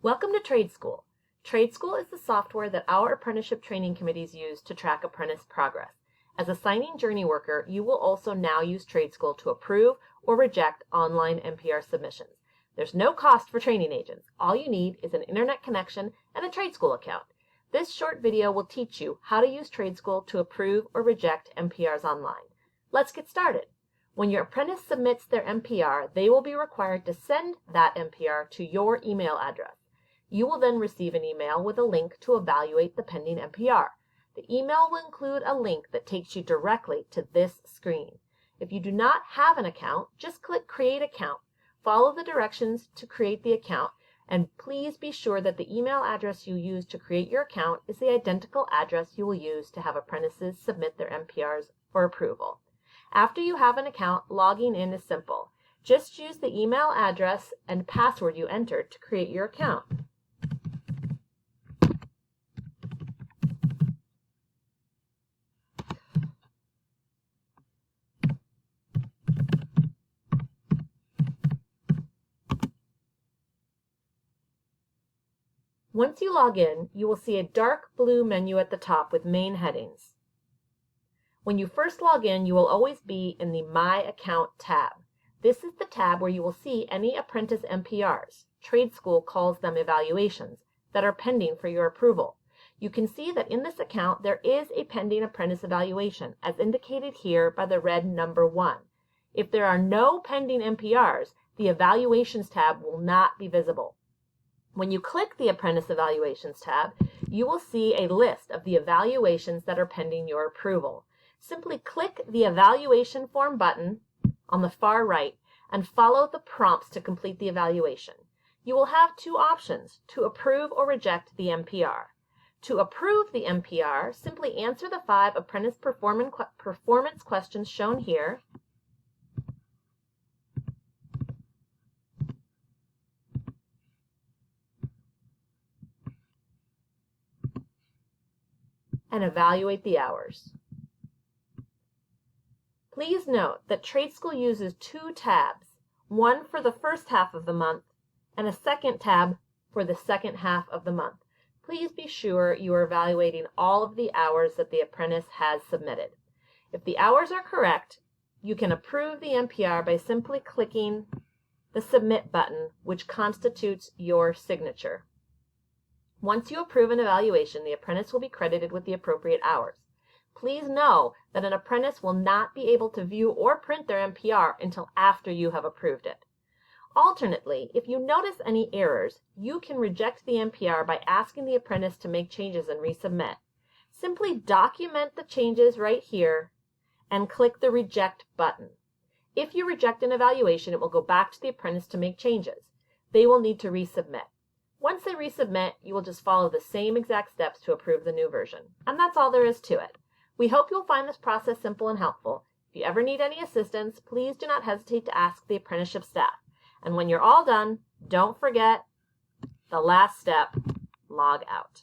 Welcome to TradeSchool. TradeSchool is the software that our apprenticeship training committees use to track apprentice progress. As a signing journey worker, you will also now use TradeSchool to approve or reject online MPR submissions. There's no cost for training agents. All you need is an internet connection and a TradeSchool account. This short video will teach you how to use TradeSchool to approve or reject MPRs online. Let's get started. When your apprentice submits their MPR, they will be required to send that MPR to your email address. You will then receive an email with a link to evaluate the pending MPR. The email will include a link that takes you directly to this screen. If you do not have an account, just click Create Account. Follow the directions to create the account, and please be sure that the email address you use to create your account is the identical address you will use to have apprentices submit their MPRs for approval. After you have an account, logging in is simple. Just use the email address and password you entered to create your account. Once you log in, you will see a dark blue menu at the top with main headings. When you first log in, you will always be in the My Account tab. This is the tab where you will see any apprentice MPRs, TradeSchool calls them evaluations, that are pending for your approval. You can see that in this account there is a pending apprentice evaluation, as indicated here by the red number 1. If there are no pending MPRs, the Evaluations tab will not be visible. When you click the Apprentice Evaluations tab, you will see a list of the evaluations that are pending your approval. Simply click the Evaluation Form button on the far right and follow the prompts to complete the evaluation. You will have two options, to approve or reject the MPR. To approve the MPR, simply answer the 5 apprentice performance questions shown here, and evaluate the hours. Please note that TradeSchool uses 2 tabs, one for the first half of the month and a second tab for the second half of the month. Please be sure you are evaluating all of the hours that the apprentice has submitted. If the hours are correct, you can approve the MPR by simply clicking the Submit button, which constitutes your signature. Once you approve an evaluation, the apprentice will be credited with the appropriate hours. Please know that an apprentice will not be able to view or print their MPR until after you have approved it. Alternately, if you notice any errors, you can reject the MPR by asking the apprentice to make changes and resubmit. Simply document the changes right here and click the Reject button. If you reject an evaluation, it will go back to the apprentice to make changes. They will need to resubmit. Once they resubmit, you will just follow the same exact steps to approve the new version. And that's all there is to it. We hope you'll find this process simple and helpful. If you ever need any assistance, please do not hesitate to ask the apprenticeship staff. And when you're all done, don't forget the last step, log out.